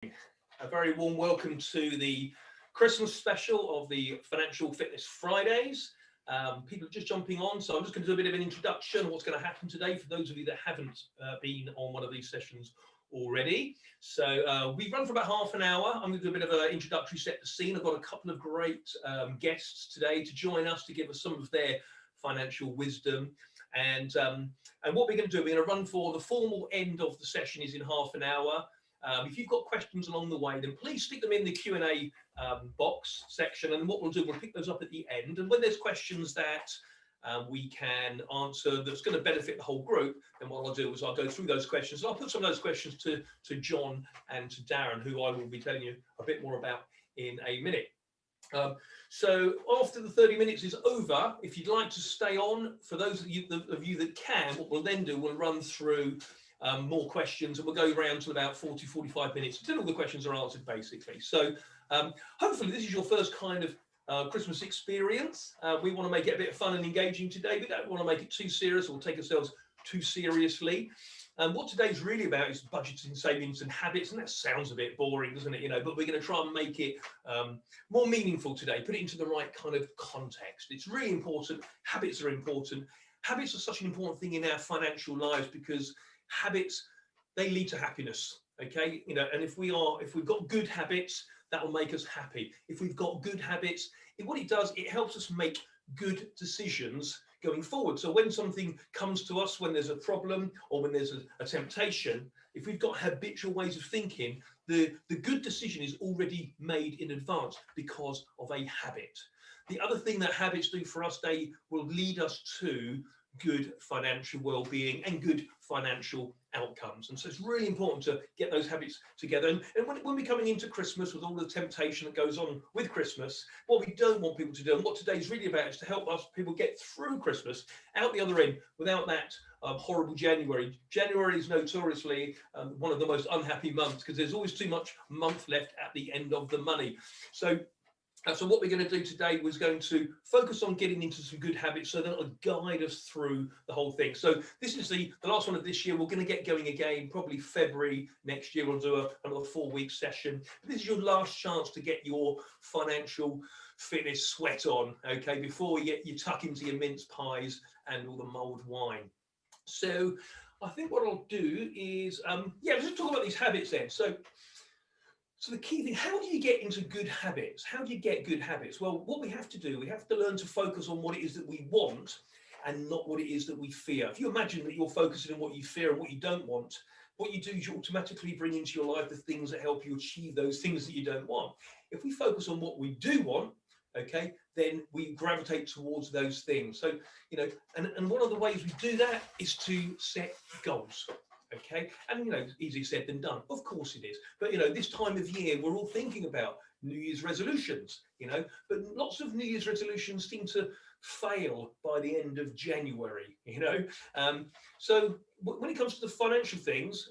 A very warm welcome to the Christmas special of the Financial Fitness Fridays. People are just jumping on, so I'm just going to do a bit of an introduction of what's going to happen today for those of you that haven't been on one of these sessions already. So we run for about half an hour. I'm going to do a bit of an introductory, set the scene. I've got a couple of great guests today to join us to give us some of their financial wisdom. And what we're going to do, we're going to run for the formal end of the session is in half an hour. If you've got questions along the way, then please stick them in the Q&A box section, and what we'll do, we'll pick those up at the end. And when there's questions that we can answer that's going to benefit the whole group, then what I'll do is I'll go through those questions. I'll put some of those questions to John and to Darren, who I will be telling you a bit more about in a minute. So after the 30 minutes is over, if you'd like to stay on, for those of you that can, what we'll then do, we'll run through more questions, and we'll go around till about 40-45 minutes until all the questions are answered, basically. So hopefully this is your first kind of Christmas experience. We want to make it a bit fun and engaging today. We don't want to make it too serious or take ourselves too seriously. What today's really about is budgeting, savings and habits, and that sounds a bit boring, doesn't it? But we're going to try and make it more meaningful today, put it into the right kind of context. It's really important. Habits are important. Habits are such an important thing in our financial lives because habits, they lead to happiness. Okay, and if we've got good habits, that will make us happy. If we've got good habits, what it does, it helps us make good decisions going forward. So when something comes to us, when there's a problem or when there's a temptation, if we've got habitual ways of thinking, the good decision is already made in advance because of a habit. The other thing that habits do for us, they will lead us to good financial well-being and good financial outcomes. And so it's really important to get those habits together. And when we're coming into Christmas with all the temptation that goes on with Christmas, what we don't want people to do, and what today's really about, is to help us people get through Christmas out the other end without that horrible January. January is notoriously one of the most unhappy months because there's always too much month left at the end of the money. So what we're going to do today was going to focus on getting into some good habits so that will guide us through the whole thing. So this is the last one of this year. We're going to get going again, probably February next year. We'll do another 4-week session. But this is your last chance to get your financial fitness sweat on, okay, before you tuck into your mince pies and all the mulled wine. So I think what I'll do is, let's just talk about these habits then. So the key thing, how do you get into good habits? How do you get good habits? Well, what we have to do, we have to learn to focus on what it is that we want and not what it is that we fear. If you imagine that you're focusing on what you fear and what you don't want, what you do is you automatically bring into your life the things that help you achieve those things that you don't want. If we focus on what we do want, okay, then we gravitate towards those things. So, and one of the ways we do that is to set goals. Okay, and easier said than done. Of course it is. But this time of year, we're all thinking about New Year's resolutions. But lots of New Year's resolutions seem to fail by the end of January. So when it comes to the financial things,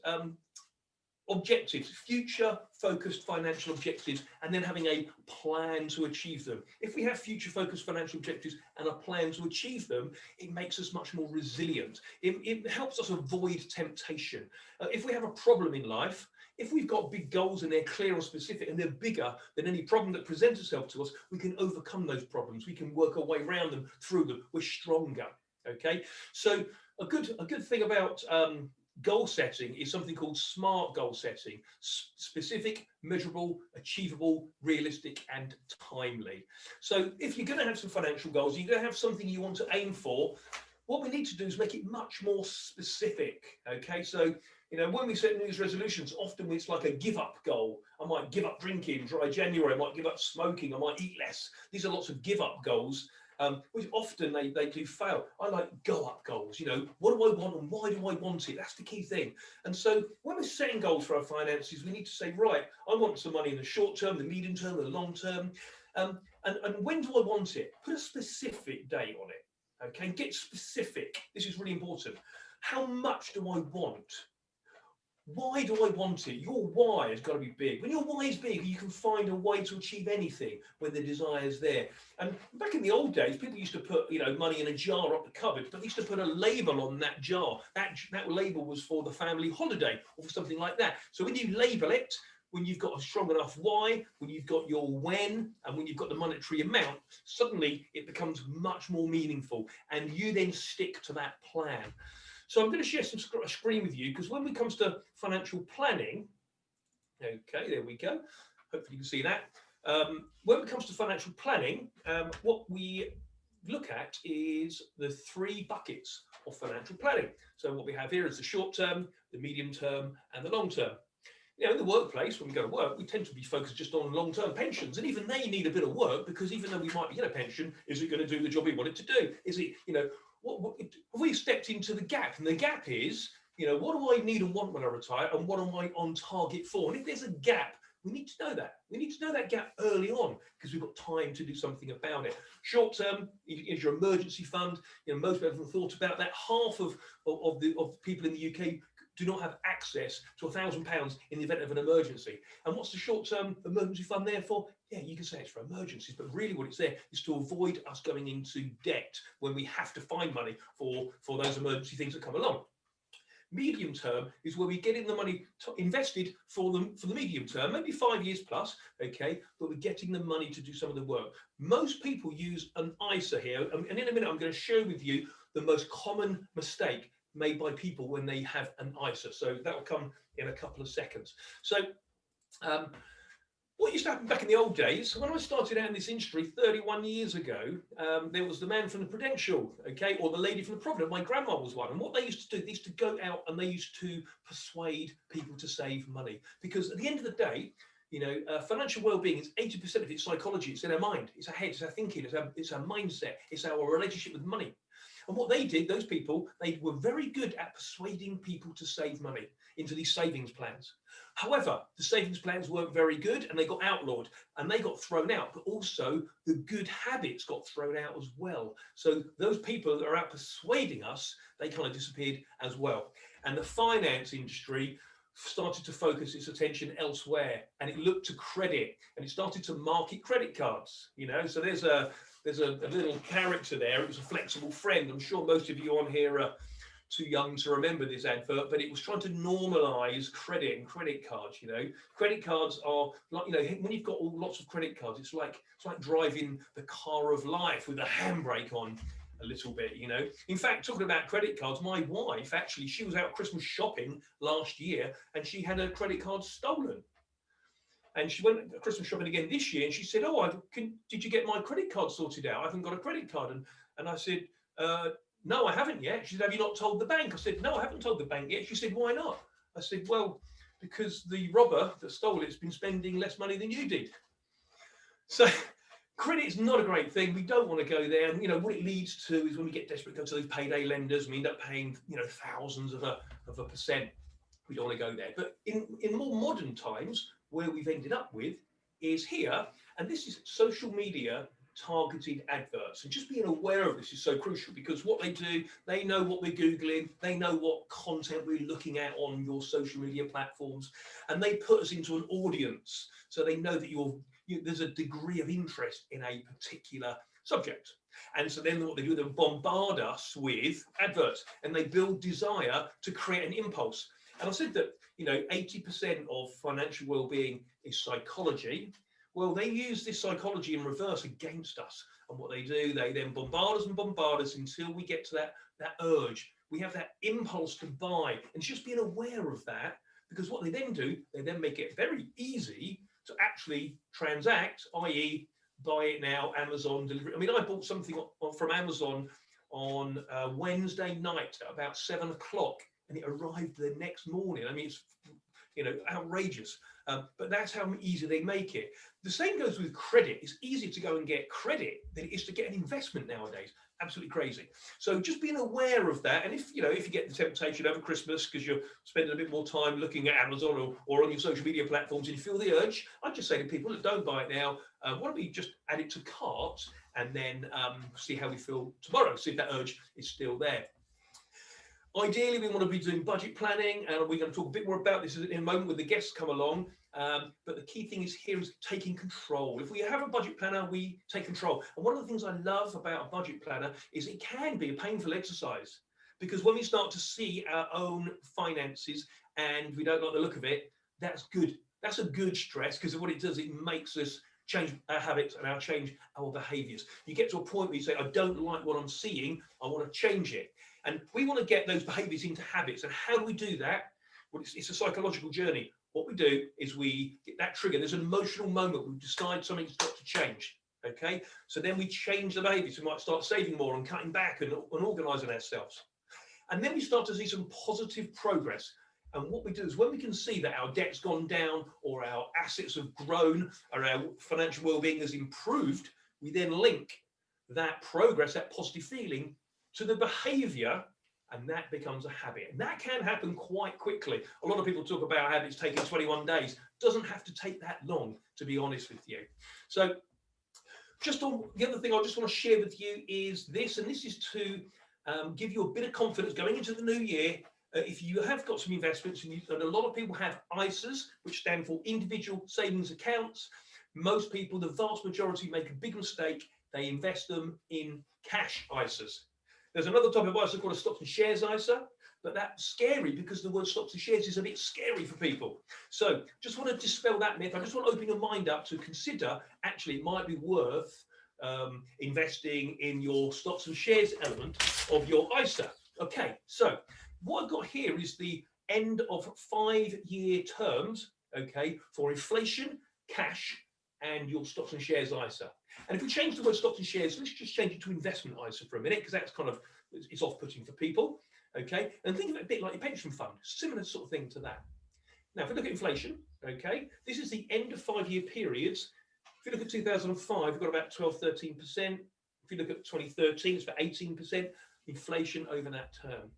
objectives, future focused financial objectives, and then having a plan to achieve them. If we have future focused financial objectives and a plan to achieve them, it makes us much more resilient. It helps us avoid temptation. If we have a problem in life, if we've got big goals and they're clear or specific and they're bigger than any problem that presents itself to us, we can overcome those problems. We can work our way around them, through them. We're stronger. Okay, so a good thing about goal setting is something called SMART goal setting: specific, measurable, achievable, realistic, and timely. So if you're going to have some financial goals, you're going to have something you want to aim for, what we need to do is make it much more specific. Okay, so when we set New Year's resolutions, often it's like a give up goal. I might give up drinking, dry January, I might give up smoking, I might eat less. These are lots of give up goals. Which often they do fail. I like go up goals. What do I want and why do I want it? That's the key thing. And so when we're setting goals for our finances, we need to say, right, I want some money in the short term, the medium term, the long term. And when do I want it? Put a specific date on it. Okay, get specific. This is really important. How much do I want? Why do I want it? Your why has got to be big. When your why is big, you can find a way to achieve anything when the desire is there. And back in the old days, people used to put money in a jar up the cupboard, but they used to put a label on that jar. That label was for the family holiday or for something like that. So when you label it, when you've got a strong enough why, when you've got your when, and when you've got the monetary amount, suddenly it becomes much more meaningful, and you then stick to that plan. So I'm going to share some screen with you, because when it comes to financial planning, okay, there we go. Hopefully you can see that. When it comes to financial planning, what we look at is the 3 buckets of financial planning. So what we have here is the short term, the medium term, and the long term. In the workplace, when we go to work, we tend to be focused just on long-term pensions, and even they need a bit of work, because even though we might get a pension, is it going to do the job we want it to do? Is it, what have we stepped into the gap? And the gap is, what do I need and want when I retire, and what am I on target for? And if there's a gap, we need to know that. We need to know that gap early on, because we've got time to do something about it. Short term is your emergency fund. Most people have thought about that. Half of people in the UK do not have access to £1,000 in the event of an emergency. And what's the short-term emergency fund there for? Yeah, you can say it's for emergencies, but really what it's there is to avoid us going into debt when we have to find money for those emergency things that come along. Medium term is where we get in the money invested for the medium term, maybe 5 years plus, okay, but we're getting the money to do some of the work. Most people use an ISA here, and in a minute I'm going to share with you the most common mistake made by people when they have an ISA. So that will come in a couple of seconds. So what used to happen back in the old days, when I started out in this industry 31 years ago, there was the man from the Prudential, okay, or the lady from the Provident. My grandma was one. And what they used to do, they used to go out and they used to persuade people to save money. Because at the end of the day, financial well-being is 80% of its psychology. It's in our mind, it's our head, it's our thinking, it's our mindset, it's our relationship with money. And what they did, those people, they were very good at persuading people to save money into these savings plans. However, the savings plans weren't very good, and they got outlawed and they got thrown out, but also the good habits got thrown out as well. So those people that are out persuading us, they kind of disappeared as well. And the finance industry started to focus its attention elsewhere, and it looked to credit, and it started to market credit cards. So there's a little character there. It was a flexible friend. I'm sure most of you on here are too young to remember this advert, but it was trying to normalize credit and credit cards. Credit cards are like, when you've got lots of credit cards, it's like driving the car of life with a handbrake on a little bit. In fact, talking about credit cards, my wife, actually, she was out Christmas shopping last year and she had her credit card stolen. And she went Christmas shopping again this year, and she said, did you get my credit card sorted out? I haven't got a credit card. And I said, no, I haven't yet. She said, have you not told the bank? I said, no, I haven't told the bank yet. She said, why not? I said, well, because the robber that stole it's been spending less money than you did. So credit is not a great thing. We don't want to go there. And what it leads to is when we get desperate, go to those payday lenders, and we end up paying thousands of a percent. We don't want to go there. But in more modern times, where we've ended up with is here, and this is social media targeted adverts. And just being aware of this is so crucial, because what they do, they know what we're Googling, they know what content we're looking at on your social media platforms, and they put us into an audience. So they know that there's a degree of interest in a particular subject. And so then what they do, they bombard us with adverts, and they build desire to create an impulse. And I said that 80% of financial well-being is psychology. Well, they use this psychology in reverse against us. And what they do, they then bombard us and bombard us until we get to that urge. We have that impulse to buy. And it's just being aware of that, because what they then do, they then make it very easy to actually transact, i.e. buy it now, Amazon delivery. I mean, I bought something from Amazon on Wednesday night at about 7 o'clock. And it arrived the next morning. I mean, it's outrageous. But that's how easy they make it. The same goes with credit. It's easier to go and get credit than it is to get an investment nowadays. Absolutely crazy. So just being aware of that. And if you get the temptation over Christmas because you're spending a bit more time looking at Amazon or on your social media platforms, and you feel the urge, I'd just say to people, look, don't buy it now. Why don't we just add it to cart and then see how we feel tomorrow, see if that urge is still there. Ideally, we want to be doing budget planning, and we're going to talk a bit more about this in a moment when the guests come along. But the key thing is taking control. If we have a budget planner, we take control. And one of the things I love about a budget planner is it can be a painful exercise, because when we start to see our own finances and we don't like the look of it, that's good. That's a good stress, because what it does, it makes us change our habits and change our behaviors. You get to a point where you say, I don't like what I'm seeing, I want to change it. And we want to get those behaviors into habits. And how do we do that? Well, it's a psychological journey. What we do is we get that trigger. There's an emotional moment. We decide something's got to change. Okay, so then we change the behaviors. We might start saving more and cutting back and organising ourselves. And then we start to see some positive progress. And what we do is, when we can see that our debt's gone down, or our assets have grown, or our financial well-being has improved, we then link that progress, that positive feeling, to the behavior, and that becomes a habit. And that can happen quite quickly. A lot of people talk about habits taking 21 days. Doesn't have to take that long, to be honest with you. So just on the other thing I just want to share with you is this, and this is to give you a bit of confidence going into the new year. If you have got some investments, and a lot of people have ISAs, which stand for individual savings accounts. Most people, the vast majority, make a big mistake. They invest them in cash ISAs. There's another type of ISA called a stocks and shares ISA, but that's scary because the word stocks and shares is a bit scary for people. So just want to dispel that myth. I just want to open your mind up to consider, actually, it might be worth investing in your stocks and shares element of your ISA. Okay, so what I've got here is the end of 5-year terms, okay, for inflation, cash, and your stocks and shares ISA. And if we change the word stocks and shares, let's just change it to investment ISA for a minute, because that's kind of, it's off-putting for people, okay? And think of it a bit like your pension fund, similar sort of thing to that. Now, if we look at inflation, okay, this is the end of 5-year periods. If you look at 2005, we've got about 12, 13%. If you look at 2013, it's about 18% inflation over that term.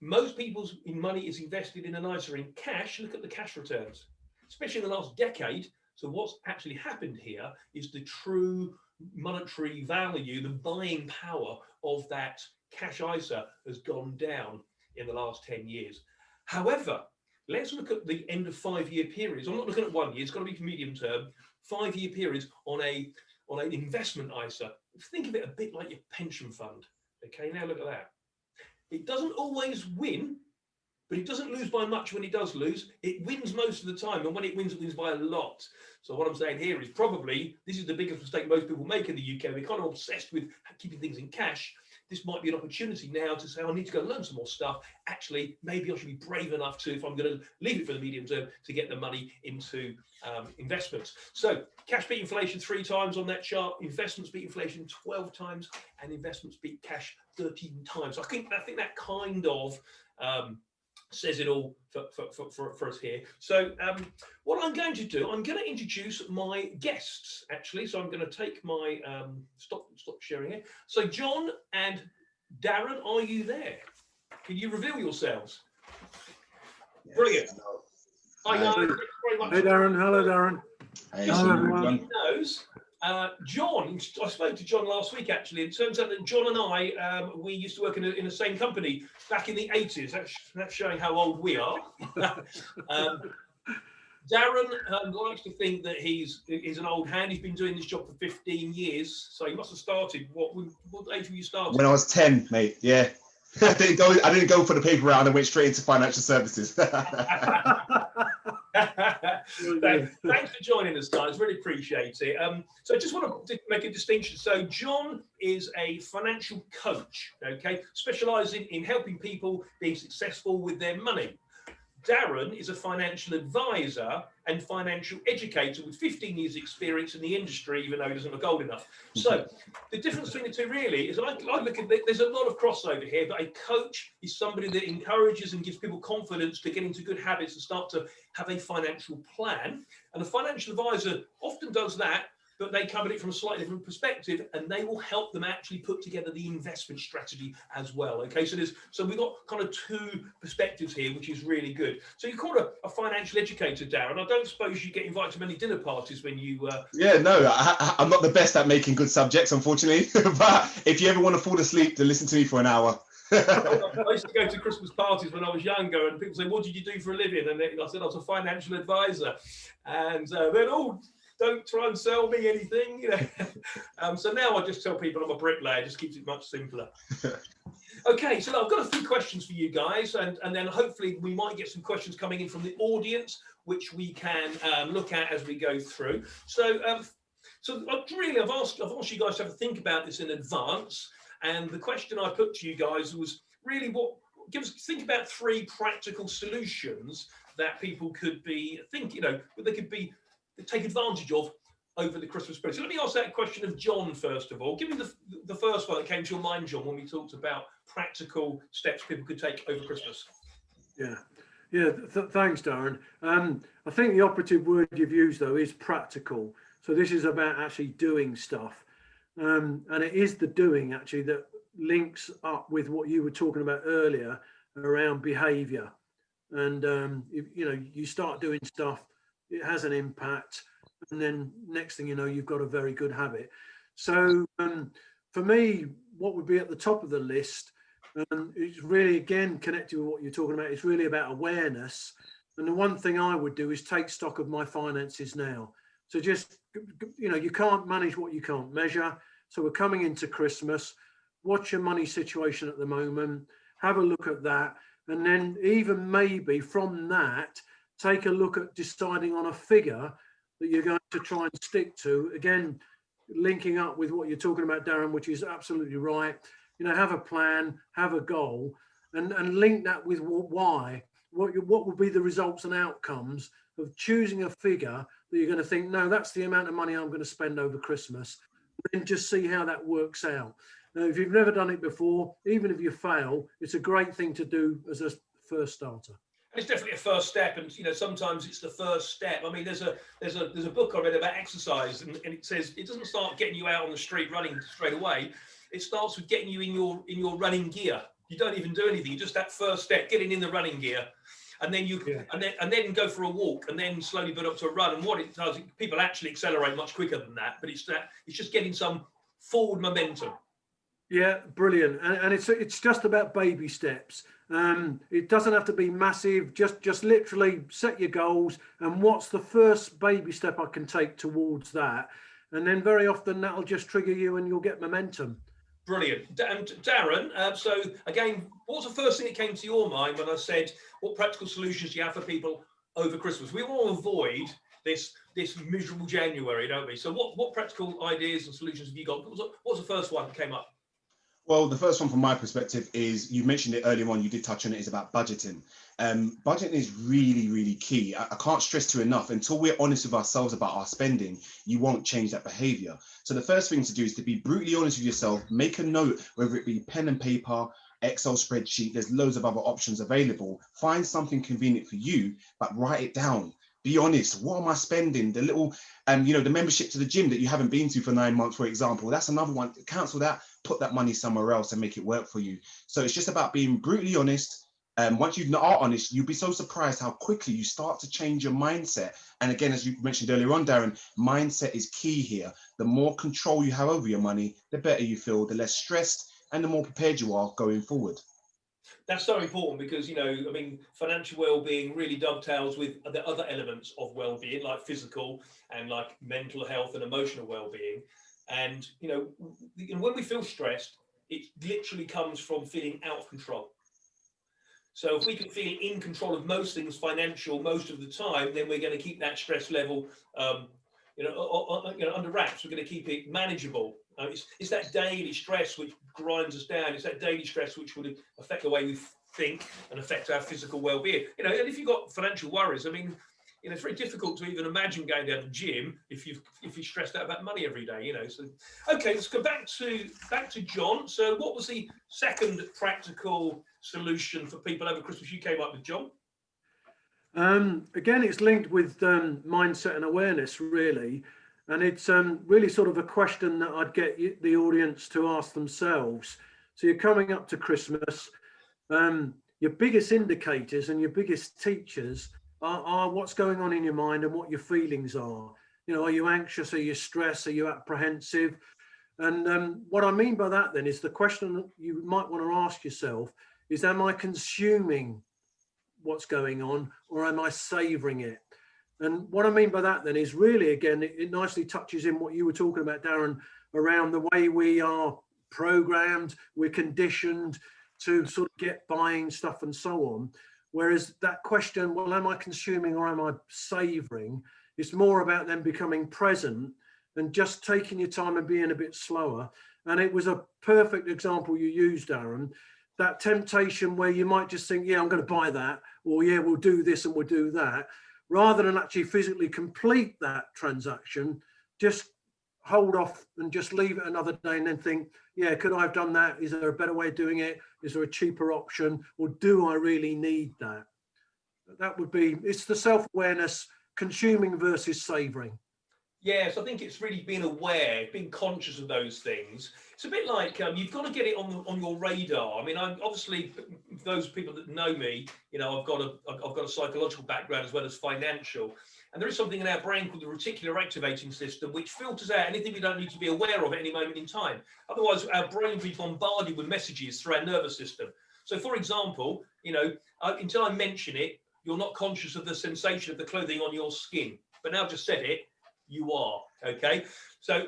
Most people's money is invested in an ISA in cash. Look at the cash returns, especially in the last decade. So what's actually happened here is the true monetary value, the buying power of that cash ISA has gone down in the last 10 years. However, let's look at the end of 5-year periods. I'm not looking at 1 year, it's got to be medium term. 5-year periods on an investment ISA. Think of it a bit like your pension fund. Okay, now look at that. It doesn't always win, but it doesn't lose by much when it does lose. It wins most of the time, and when it wins by a lot. So what I'm saying here is, probably this is the biggest mistake most people make in the UK. They're kind of obsessed with keeping things in cash. This might be an opportunity now to say, I need to go learn some more stuff. Actually, maybe I should be brave enough to, if I'm going to leave it for the medium term, to get the money into investments. So cash beat inflation 3 times on that chart, investments beat inflation 12 times, and investments beat cash 13 times. So I think that kind of says it all for us here. So what I'm going to do, I'm going to introduce my guests, actually. So I'm going to take my stop sharing here. So John and Darren, are you there? Can you reveal yourselves? Yes. Brilliant. Hi guys. Thanks very much. Hey Darren. Hello Darren. Hey, hello everyone. John, I spoke to John last week, actually. It turns out that John and I, we used to work in the same company back in the 80s. That's showing how old we are. Darren likes to think that he's an old hand. He's been doing this job for 15 years. So he must have started, what age were you starting? When I was 10, mate, yeah. I didn't go for the paper route, and I went straight into financial services. Thanks for joining us, guys. Really appreciate it. So I just want to make a distinction. So John is a financial coach, okay, specialising in helping people being successful with their money. Darren is a financial advisor and financial educator with 15 years experience in the industry, even though he doesn't look old enough. So the difference between the two really is, I look at, there's a lot of crossover here, but a coach is somebody that encourages and gives people confidence to get into good habits and start to have a financial plan. And a financial advisor often does that, but they come at it from a slightly different perspective, and they will help them actually put together the investment strategy as well. Okay, so we've got kind of 2 perspectives here, which is really good. So you're called a financial educator, Darren. I don't suppose you get invited to many dinner parties when you... Yeah, no, I'm not the best at making good subjects, unfortunately. But if you ever want to fall asleep, then listen to me for an hour. I used to go to Christmas parties when I was younger, and people say, what did you do for a living? And I said, I was a financial advisor. And then, don't try and sell me anything, you know. So now I just tell people I'm a bricklayer, just keeps it much simpler. Okay, so I've got a few questions for you guys, and then hopefully we might get some questions coming in from the audience, which we can look at as we go through. So I've asked you guys to have a think about this in advance, and the question I put to you guys was really think about 3 practical solutions that people could be take advantage of over the Christmas period. So let me ask that question of John first of all. Give me the first one that came to your mind, John, when we talked about practical steps people could take over Christmas. Yeah, thanks, Darren. I think the operative word you've used though is practical. So this is about actually doing stuff, and it is the doing actually that links up with what you were talking about earlier around behaviour. And you start doing stuff, it has an impact, and then next thing you know, you've got a very good habit. So for me, what would be at the top of the list, it's really, again, connected with what you're talking about, it's really about awareness. And the one thing I would do is take stock of my finances now. So just, you can't manage what you can't measure. So we're coming into Christmas. What's your money situation at the moment? Have a look at that. And then even maybe from that, take a look at deciding on a figure that you're going to try and stick to. Again, linking up with what you're talking about, Darren, which is absolutely right. Have a plan, have a goal, and link that with why. What will be the results and outcomes of choosing a figure that you're going to think, no, that's the amount of money I'm going to spend over Christmas. And then just see how that works out. Now, if you've never done it before, even if you fail, it's a great thing to do as a first starter. It's definitely a first step, and sometimes it's the first step. I mean, there's a book I read about exercise, and it says it doesn't start getting you out on the street running straight away. It starts with getting you in your running gear. You don't even do anything. Just that first step, getting in the running gear, and then and then go for a walk, and then slowly build up to a run. And what it does, people actually accelerate much quicker than that. But it's just getting some forward momentum. Yeah, brilliant. And it's just about baby steps. It doesn't have to be massive. Just literally set your goals and what's the first baby step I can take towards that. And then very often that'll just trigger you and you'll get momentum. Brilliant. And Darren, so again, what's the first thing that came to your mind when I said, what practical solutions do you have for people over Christmas? We want to avoid this miserable January, don't we? So what practical ideas and solutions have you got? What's the first one that came up? Well, the first one from my perspective is, you mentioned it earlier on, you did touch on it, is about budgeting. Budgeting is really, really key. I can't stress to enough, until we're honest with ourselves about our spending, you won't change that behavior. So the first thing to do is to be brutally honest with yourself, make a note, whether it be pen and paper, Excel spreadsheet, there's loads of other options available. Find something convenient for you, but write it down. Be honest. What am I spending? The little, the membership to the gym that you haven't been to for 9 months, for example, that's another one. Cancel that, put that money somewhere else and make it work for you. So it's just about being brutally honest. Once you are honest, you'll be so surprised how quickly you start to change your mindset. And again, as you mentioned earlier on, Darren, mindset is key here. The more control you have over your money, the better you feel, the less stressed and the more prepared you are going forward. That's so important because, financial well-being really dovetails with the other elements of well-being, like physical and like mental health and emotional well-being. And, when we feel stressed, it literally comes from feeling out of control. So if we can feel in control of most things financial most of the time, then we're going to keep that stress level, under wraps. We're going to keep it manageable. It's that daily stress which grinds us down. It's that daily stress which would affect the way we think and affect our physical well-being. And if you've got financial worries, it's very difficult to even imagine going down to the gym if you're stressed out about money every day. So okay, let's go back to John. So what was the second practical solution for people over Christmas you came up with, John? Again, it's linked with mindset and awareness, really. And it's really sort of a question that I'd get the audience to ask themselves. So you're coming up to Christmas. Your biggest indicators and your biggest teachers are what's going on in your mind and what your feelings are. Are you anxious? Are you stressed? Are you apprehensive? And what I mean by that then is the question that you might want to ask yourself is, am I consuming what's going on or am I savouring it? And what I mean by that then is really, again, it nicely touches in what you were talking about, Darren, around the way we are programmed, we're conditioned to sort of get buying stuff and so on. Whereas that question, well, am I consuming or am I savouring? It's more about them becoming present and just taking your time and being a bit slower. And it was a perfect example you used, Darren, that temptation where you might just think, yeah, I'm going to buy that, or yeah, we'll do this and we'll do that, rather than actually physically complete that transaction. Just hold off and just leave it another day and then think, yeah, could I have done that? Is there a better way of doing it? Is there a cheaper option? Or do I really need that? That would be, it's the self-awareness, consuming versus savouring. Yes, I think it's really being aware, being conscious of those things. It's a bit like you've got to get it on your radar. I mean, I'm obviously, those people that know me, you know, I've got a psychological background as well as financial, and there is something in our brain called the reticular activating system, which filters out anything we don't need to be aware of at any moment in time. Otherwise, our brain will be bombarded with messages through our nervous system. So, for example, you know, until I mention it, you're not conscious of the sensation of the clothing on your skin. But now I've just said it, you are. Okay, so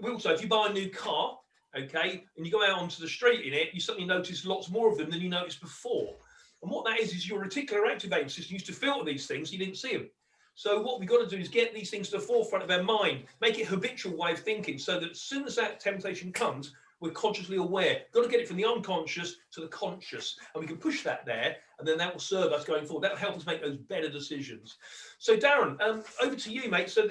also, if you buy a new car, okay, and you go out onto the street in it, you suddenly notice lots more of them than you noticed before. And what that is your reticular activating system used to filter these things, you didn't see them. So what we've got to do is get these things to the forefront of our mind, make it a habitual way of thinking, so that as soon as that temptation comes, we're consciously aware. Got to get it from the unconscious to the conscious, and we can push that there, and then that will serve us going forward. That will help us make those better decisions. So Darren, over to you, mate. So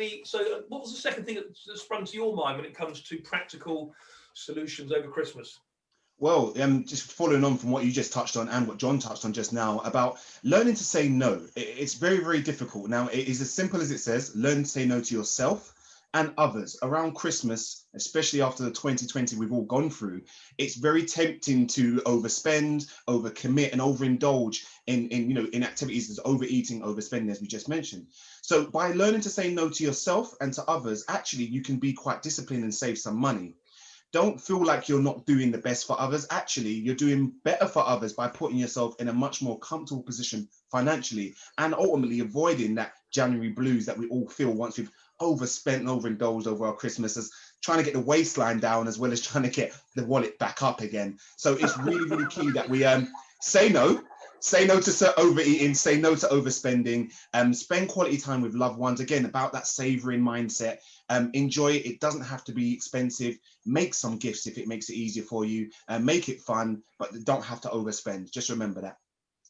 what was the second thing that sprung to your mind when it comes to practical solutions over Christmas? Well, just following on from what you just touched on and what John touched on just now about learning to say no. It's very, very difficult. Now, it is as simple as it says, learn to say no to yourself and others. Around Christmas, especially after the 2020 we've all gone through, it's very tempting to overspend, overcommit, and overindulge in activities as overeating, overspending, as we just mentioned. So by learning to say no to yourself and to others, actually you can be quite disciplined and save some money. Don't feel like you're not doing the best for others. Actually, you're doing better for others by putting yourself in a much more comfortable position financially, and ultimately avoiding that January blues that we all feel once we've overspent and overindulged over our Christmas, as trying to get the waistline down as well as trying to get the wallet back up again. So it's really, really key that we say no to overeating, say no to overspending, spend quality time with loved ones. Again, about that savoring mindset. Enjoy it. It doesn't have to be expensive. Make some gifts if it makes it easier for you, make it fun, but don't have to overspend. Just remember that.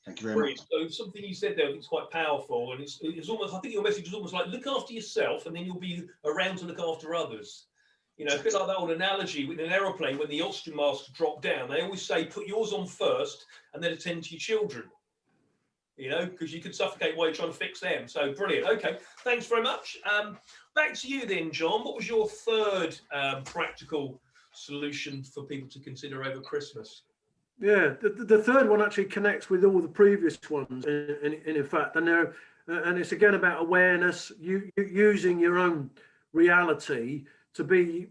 Thank you very much. So something you said there, it's quite powerful, and it's almost, I think your message is almost like, look after yourself and then you'll be around to look after others. You know, a bit like that old analogy with an aeroplane, when the oxygen masks drop down, they always say, put yours on first and then attend to your children. You know, because you could suffocate while you're trying to fix them. So brilliant. Okay, thanks very much. Back to you then, John. What was your third practical solution for people to consider over Christmas? Yeah, the third one actually connects with all the previous ones, in fact, and it's again about awareness, using your own reality to be,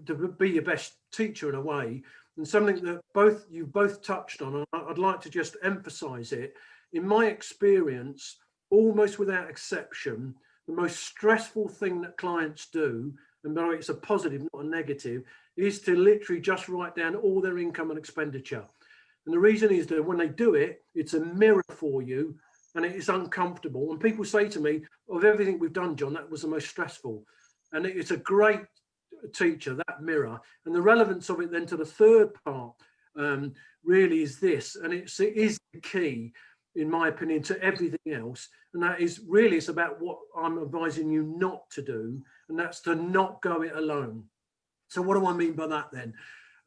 to be your best teacher in a way, and something that you both touched on, and I'd like to just emphasize it. In my experience, almost without exception, the most stressful thing that clients do, and by the way, it's a positive, not a negative, is to literally just write down all their income and expenditure. And the reason is that when they do it, it's a mirror for you and it is uncomfortable. And people say to me, of everything we've done, John, that was the most stressful. And it's a great teacher, that mirror. And the relevance of it then to the third part really is this, and it is the key, in my opinion, to everything else. And that is really, it's about what I'm advising you not to do, and that's to not go it alone. So what do I mean by that then?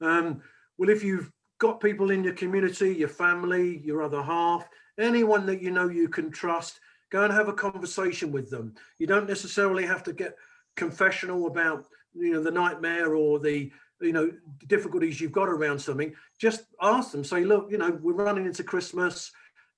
Well, if you've got people in your community, your family, your other half, anyone that you know you can trust, go and have a conversation with them. You don't necessarily have to get confessional about, the nightmare or the, difficulties you've got around something. Just ask them, say, look, we're running into Christmas.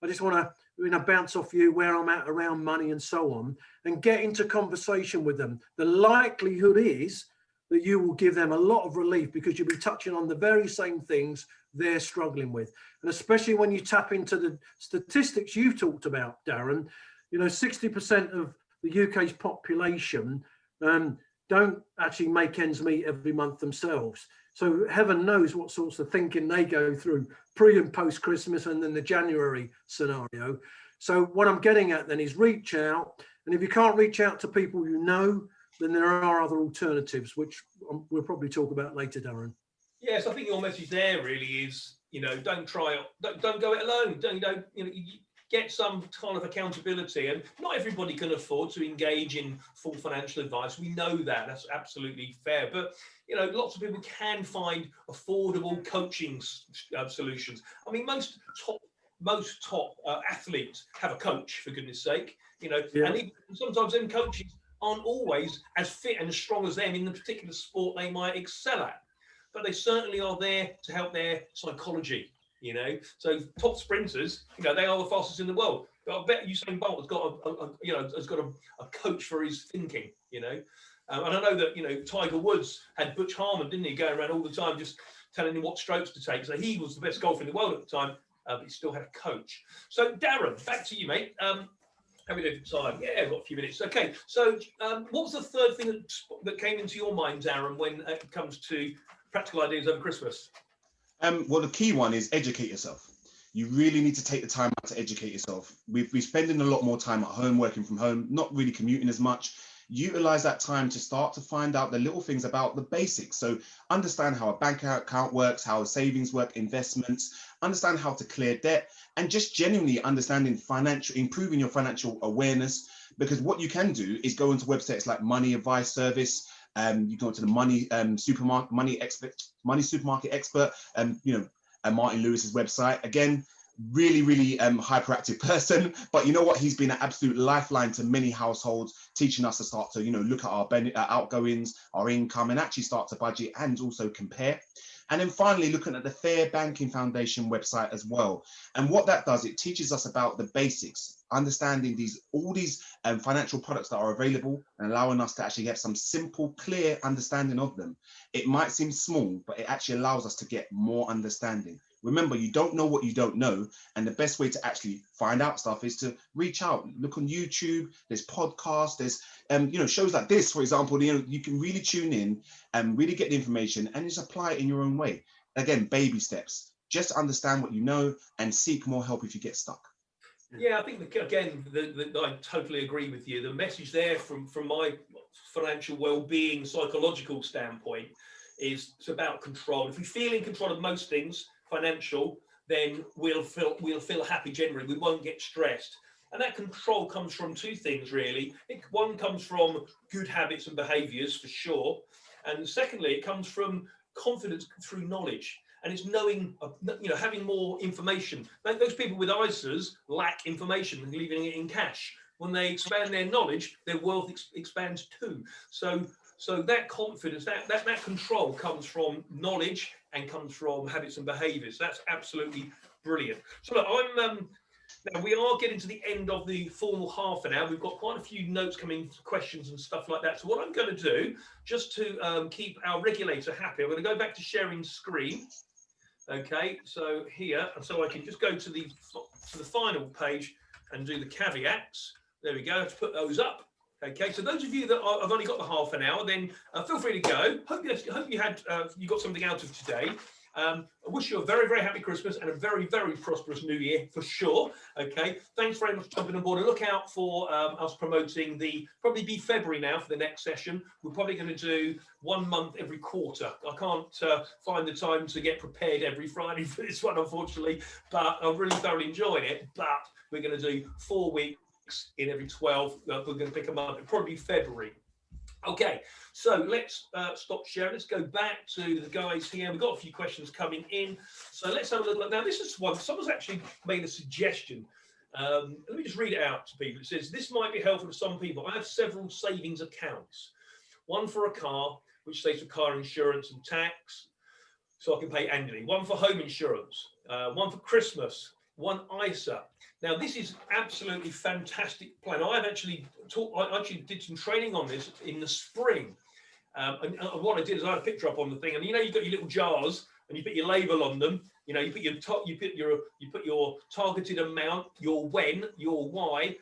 I just want to, bounce off you where I'm at around money and so on, and get into conversation with them. The likelihood is that you will give them a lot of relief, because you'll be touching on the very same things they're struggling with. And especially when you tap into the statistics you've talked about, Darren, 60% of the UK's population don't actually make ends meet every month themselves. So heaven knows what sorts of thinking they go through pre and post Christmas, and then the January scenario. So what I'm getting at then is reach out. And if you can't reach out to people you know, then there are other alternatives, which we'll probably talk about later, Darren. Yes, I think your message there really is, don't try it, don't go it alone. Don't get some kind of accountability. And not everybody can afford to engage in full financial advice. We know that. That's absolutely fair. But lots of people can find affordable coaching solutions. I mean, most top athletes have a coach, for goodness sake. Yeah. And even sometimes them coaches aren't always as fit and as strong as them in the particular sport they might excel at, but they certainly are there to help their psychology. So top sprinters, they are the fastest in the world. But I bet Usain Bolt has got a coach for his thinking. And I know that Tiger Woods had Butch Harmon, didn't he, going around all the time just telling him what strokes to take. So he was the best golfer in the world at the time, but he still had a coach. So Darren, back to you, mate. How are we doing for time? Yeah, I've got a few minutes. Okay, so what was the third thing that came into your mind, Darren, when it comes to practical ideas over Christmas? Well, the key one is educate yourself. You really need to take the time out to educate yourself. We're spending a lot more time at home, working from home, not really commuting as much. Utilize that time to start to find out the little things about the basics. So understand how a bank account works, how savings work, investments, understand how to clear debt, and just genuinely understanding improving your financial awareness. Because what you can do is go into websites like Money Advice Service. You go to the Money Supermarket Expert, and Martin Lewis's website. Again, really hyperactive person, but you know what, he's been an absolute lifeline to many households, teaching us to start to look at our outgoings, our income, and actually start to budget and also compare. And then finally, looking at the Fair Banking Foundation website as well. And what that does, it teaches us about the basics, understanding all these financial products that are available, and allowing us to actually get some simple, clear understanding of them. It might seem small, but it actually allows us to get more understanding. Remember, you don't know what you don't know, and the best way to actually find out stuff is to reach out. Look on YouTube. There's podcasts. There's shows like this, for example. You can really tune in and really get the information and just apply it in your own way. Again, baby steps. Just understand what you know and seek more help if you get stuck. Yeah, I think again, I totally agree with you. The message there from my financial well-being, psychological standpoint, is it's about control. If we feel in control of most things, financial, then we'll feel happy generally. We won't get stressed. And that control comes from two things, really. One comes from good habits and behaviors, for sure. And secondly, it comes from confidence through knowledge. And it's knowing, having more information. Those people with ISAs lack information and leaving it in cash. When they expand their knowledge, their wealth expands too. So that confidence, that control comes from knowledge and comes from habits and behaviors. That's absolutely brilliant. So look, now we are getting to the end of the formal half an hour. We've got quite a few notes coming, questions and stuff like that. So what I'm going to do, just to keep our regulator happy, I'm going to go back to sharing screen. Okay, so here, so I can just go to the final page and do the caveats. There we go. Let's put those up. Okay, so those of you that have only got the half an hour, then feel free to go. Hope you got something out of today. I wish you a very, very happy Christmas and a very, very prosperous New Year for sure. Okay, thanks very much for jumping on board, and look out for us promoting probably be February now for the next session. We're probably going to do 1 month every quarter. I can't find the time to get prepared every Friday for this one, unfortunately, but I'm really thoroughly enjoying it. But we're going to do 4 weeks in every 12. We're going to pick a month, probably February. Okay, so let's stop sharing. Let's go back to the guys here. We've got a few questions coming in. So let's have a little look. Now, this is one. Someone's actually made a suggestion. Let me just read it out to people. It says, this might be helpful to some people. I have several savings accounts. One for a car, which saves for car insurance and tax, so I can pay annually. One for home insurance. One for Christmas. One ISA. Now, this is absolutely fantastic plan. I actually did some training on this in the spring. And what I did is I had a picture up on the thing, and you've got your little jars, and you put your label on them. You put your targeted amount, your when, your why,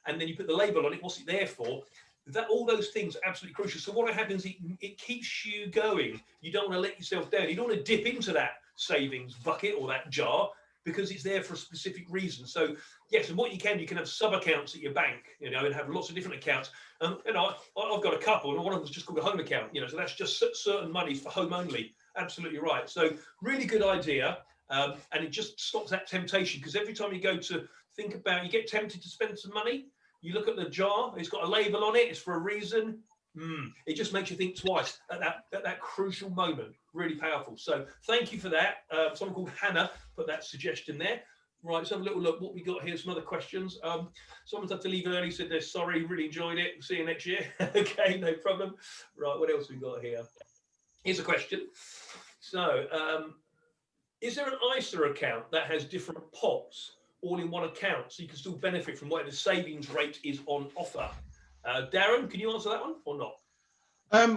and then you put the label on it, what's it there for? That all those things are absolutely crucial. So what happens, it keeps you going. You don't want to let yourself down. You don't want to dip into that savings bucket or that jar, because it's there for a specific reason. So yes, and what you can have sub accounts at your bank, and have lots of different accounts. I've got a couple, and one of them's just called a home account. So that's just certain monies for home only. Absolutely right. So really good idea, and it just stops that temptation, because every time you go to think about, you get tempted to spend some money. You look at the jar; it's got a label on it. It's for a reason. It just makes you think twice at that crucial moment. Really powerful. So thank you for that. Someone called Hannah put that suggestion there. Right, let's have a little look what we got here. Some other questions. Someone's had to leave early, said they're sorry, really enjoyed it. See you next year. Okay, no problem. Right, what else we got here? Here's a question. So, is there an ISA account that has different pots all in one account, so you can still benefit from whatever savings rate is on offer? Darren, can you answer that one or not?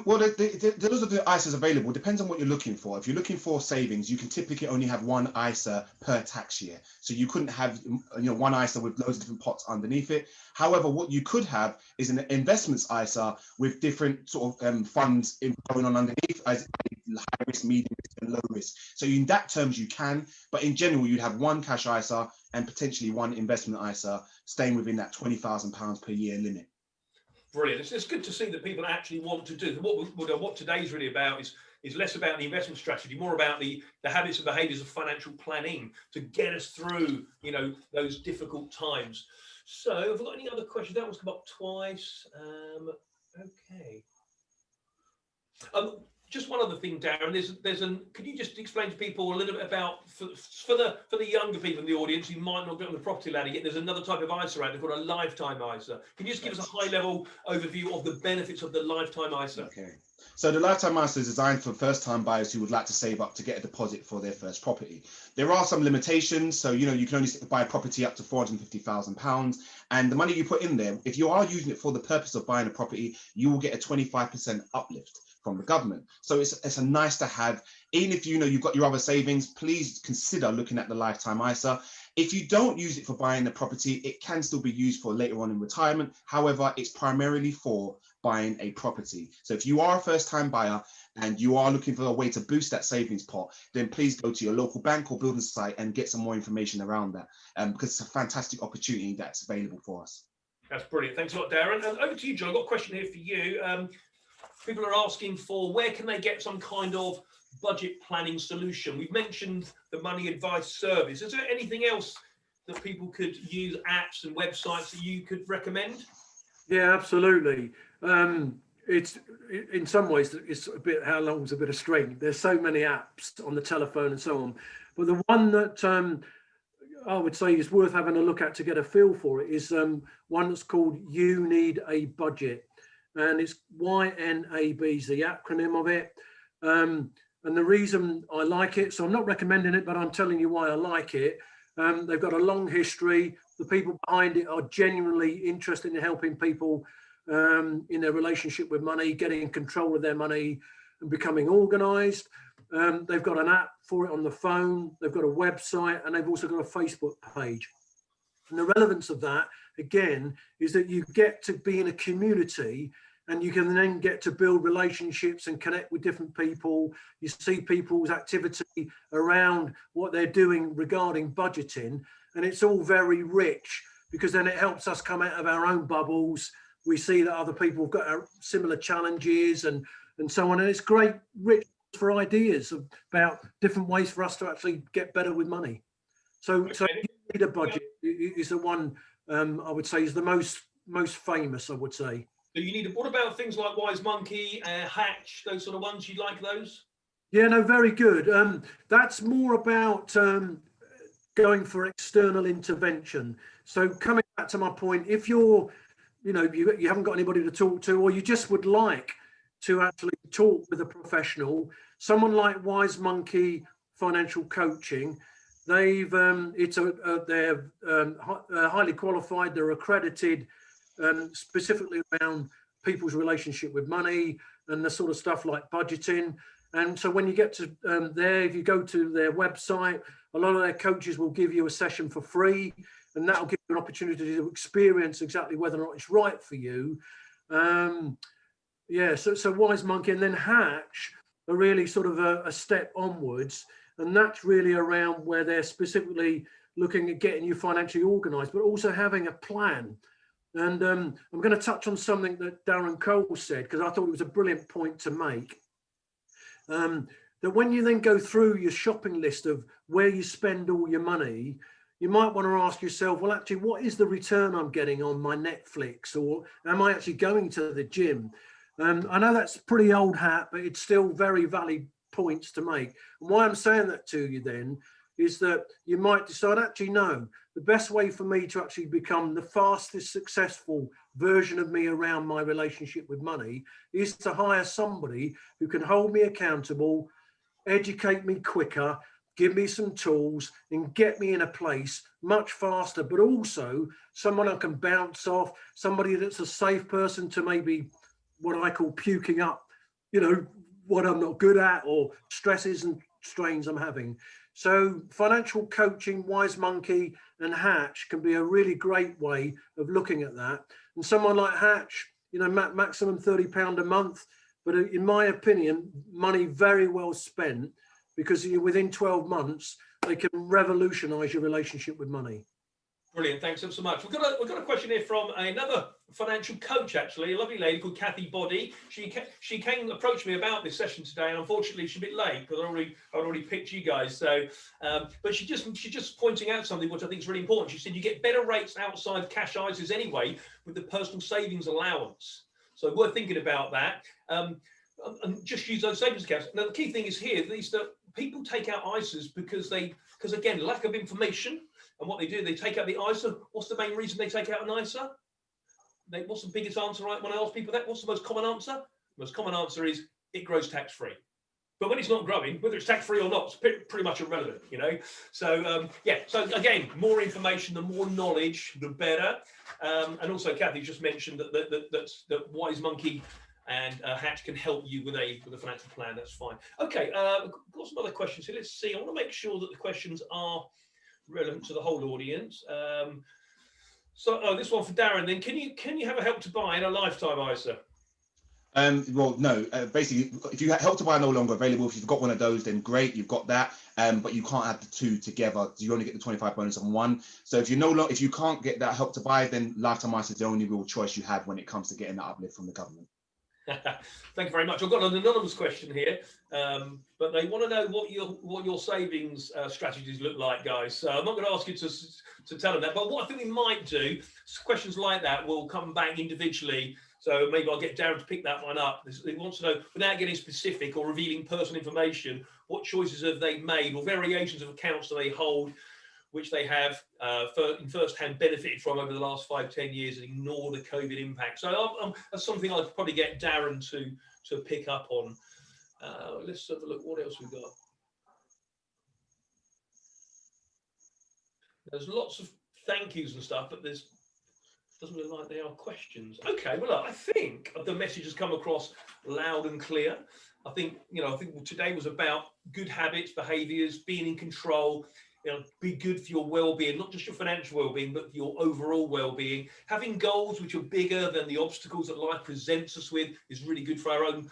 Well, those are the ISAs available. Depends on what you're looking for. If you're looking for savings, you can typically only have one ISA per tax year. So you couldn't have one ISA with loads of different pots underneath it. However, what you could have is an investments ISA with different sort of funds going on underneath, as high risk, medium risk, and low risk. So in that terms, you can, but in general, you'd have one cash ISA and potentially one investment ISA, staying within that £20,000 per year limit. Brilliant. It's good to see that people actually want to do. What today's really about is less about the investment strategy, more about the habits and behaviours of financial planning to get us through, those difficult times. So, have we got any other questions? That one's come up twice. Okay. Just one other thing, Darren. Could you just explain to people a little bit about for the younger people in the audience who might not get on the property ladder yet? There's another type of ISA out there called a lifetime ISA. Can you just give us a high-level overview of the benefits of the lifetime ISA? Okay. So the lifetime ISA is designed for first-time buyers who would like to save up to get a deposit for their first property. There are some limitations. So you can only buy a property up to £450,000, and the money you put in there, if you are using it for the purpose of buying a property, you will get a 25% uplift from the government. So it's a nice to have. Even if you've got your other savings, please consider looking at the lifetime ISA. If you don't use it for buying the property, it can still be used for later on in retirement. However, it's primarily for buying a property. So if you are a first-time buyer and you are looking for a way to boost that savings pot, then please go to your local bank or building society and get some more information around that, because it's a fantastic opportunity that's available for us. That's brilliant. Thanks a lot, Darren. And over to you, John. I've got a question here for you. People are asking for where can they get some kind of budget planning solution. We've mentioned the money advice service. Is there anything else that people could use, apps and websites that you could recommend? Yeah, absolutely. It's in some ways it's a bit how long's a bit of string. There's so many apps on the telephone and so on, but the one that I would say is worth having a look at to get a feel for it is one that's called You Need a Budget. And it's YNAB is the acronym of it. And the reason I like it, so I'm not recommending it, but I'm telling you why I like it. They've got a long history. The people behind it are genuinely interested in helping people in their relationship with money, getting control of their money and becoming organised. They've got an app for it on the phone. They've got a website, and they've also got a Facebook page. And the relevance of that, again, is that you get to be in a community and you can then get to build relationships and connect with different people. You see people's activity around what they're doing regarding budgeting, and it's all very rich because then it helps us come out of our own bubbles. We see that other people have got similar challenges and so on. And it's great, rich for ideas about different ways for us to actually get better with money. So You Need a Budget is the one I would say is the most famous, I would say. So you need. What about things like Wise Monkey, Hatch, those sort of ones? You'd like those? Yeah, no, very good. That's more about going for external intervention. So coming back to my point, if you're, you haven't got anybody to talk to, or you just would like to actually talk with a professional, someone like Wise Monkey Financial Coaching, they're highly qualified, they're accredited, specifically around people's relationship with money and the sort of stuff like budgeting. And so when you get to there, if you go to their website, a lot of their coaches will give you a session for free, and that'll give you an opportunity to experience exactly whether or not it's right for you. Yeah, so Wise Monkey and then Hatch are really sort of a step onwards, and that's really around where they're specifically looking at getting you financially organized, but also having a plan. And I'm going to touch on something that Darren Cole said, because I thought it was a brilliant point to make. That when you then go through your shopping list of where you spend all your money, you might want to ask yourself, well, actually, what is the return I'm getting on my Netflix? Or am I actually going to the gym? I know that's pretty old hat, but it's still very valid points to make. And why I'm saying that to you then is that you might decide, actually, no, the best way for me to actually become the fastest successful version of me around my relationship with money is to hire somebody who can hold me accountable, educate me quicker, give me some tools and get me in a place much faster, but also someone I can bounce off, somebody that's a safe person to maybe what I call puking up, what I'm not good at or stresses and strains I'm having. So financial coaching, Wise Monkey and Hatch can be a really great way of looking at that. And someone like Hatch, maximum £30 a month, but in my opinion, money very well spent, because within 12 months, they can revolutionize your relationship with money. Brilliant, thanks so much. We've got a question here from another financial coach, actually, a lovely lady called Kathy Boddy. She came approached me about this session today, and unfortunately she's a bit late because I'd already picked you guys. So, but she's just pointing out something which I think is really important. She said you get better rates outside cash ISAs anyway with the personal savings allowance. So worth thinking about that. And just use those savings accounts. Now the key thing is here is that people take out ISAs because again, lack of information. And what they do, they take out the ISA. What's the main reason they take out an ISA? What's the biggest answer, right? When I ask people that, what's the most common answer? The most common answer is it grows tax-free. But when it's not growing, whether it's tax-free or not, it's pretty much irrelevant, So, so again, more information, the more knowledge, the better. And also, Kathy just mentioned that Wise Monkey and Hatch can help you with a financial plan. That's fine. Okay, I've got some other questions here. Let's see. I want to make sure that the questions are relevant to the whole audience. This one for Darren. Then, can you have a Help to Buy and a lifetime ISA? Well, no. Basically, if you Help to Buy no longer available, if you've got one of those, then great, you've got that. But you can't have the two together. You only get the 25 bonus on one. So if you can't get that Help to Buy, then lifetime ISA is the only real choice you have when it comes to getting that uplift from the government. Thank you very much. I've got an anonymous question here, but they want to know what your savings strategies look like, guys. So I'm not going to ask you to tell them that, but what I think we might do, questions like that will come back individually. So maybe I'll get Darren to pick that one up. He wants to know, without getting specific or revealing personal information, what choices have they made or variations of accounts do they hold, which they have in first-hand benefited from over the last 5-10 years and ignore the COVID impact. So that's something I'd probably get Darren to pick up on. Let's have a look. What else we've got? There's lots of thank yous and stuff, but doesn't look like there are questions. Okay, well, I think the message has come across loud and clear. I think today was about good habits, behaviours, being in control. Be good for your well-being, not just your financial well-being, but your overall well-being. Having goals which are bigger than the obstacles that life presents us with is really good for our own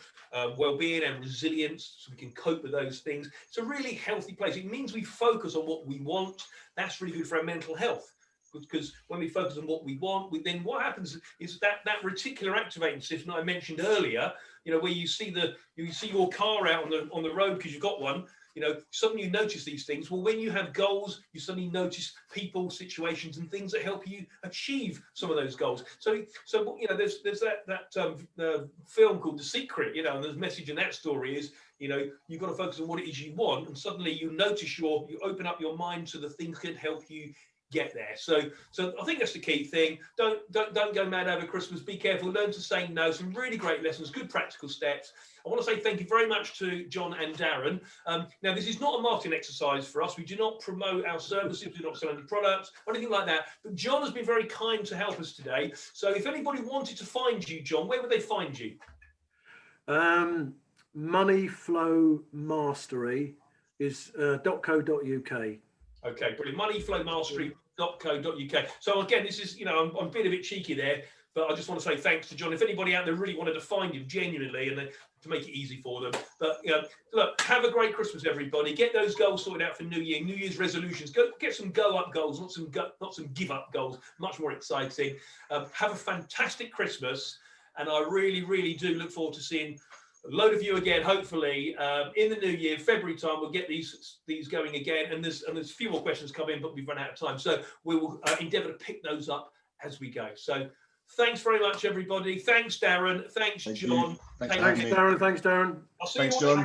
well-being and resilience, so we can cope with those things. It's a really healthy place. It means we focus on what we want. That's really good for our mental health, because when we focus on what we want, then what happens is that reticular activating system that I mentioned earlier, where you see your car out on the road because you've got one. Suddenly you notice these things. Well, when you have goals, you suddenly notice people, situations, and things that help you achieve some of those goals. So there's that film called The Secret, and the message in that story is, you've got to focus on what it is you want, and suddenly you notice you open up your mind to the things that can help you get there. So I think that's the key thing. Don't go mad over Christmas. Be careful. Learn to say no. Some really great lessons, good practical steps. I want to say thank you very much to John and Darren. Now, this is not a marketing exercise for us. We do not promote our services. We do not sell any products or anything like that. But John has been very kind to help us today. So if anybody wanted to find you, John, where would they find you? Money Flow Mastery is .co.uk. Okay, brilliant. Moneyflowmastery.co.uk. festive.co.uk. So again, this is, I'm being a bit cheeky there, but I just want to say thanks to John. If anybody out there really wanted to find him genuinely and to make it easy for them, but look, have a great Christmas, everybody. Get those goals sorted out for New Year, New Year's resolutions. Go get some go up goals, not some give up goals. Much more exciting. Have a fantastic Christmas, and I really, really do look forward to seeing a load of you again, hopefully in the new year, February time. We'll get these going again, and there's a few more questions come in, but we've run out of time, so we will endeavour to pick those up as we go. So thanks very much, everybody. Thanks, Darren. Thanks, John. Thanks, Darren. Thanks, Darren. I'll see you all John.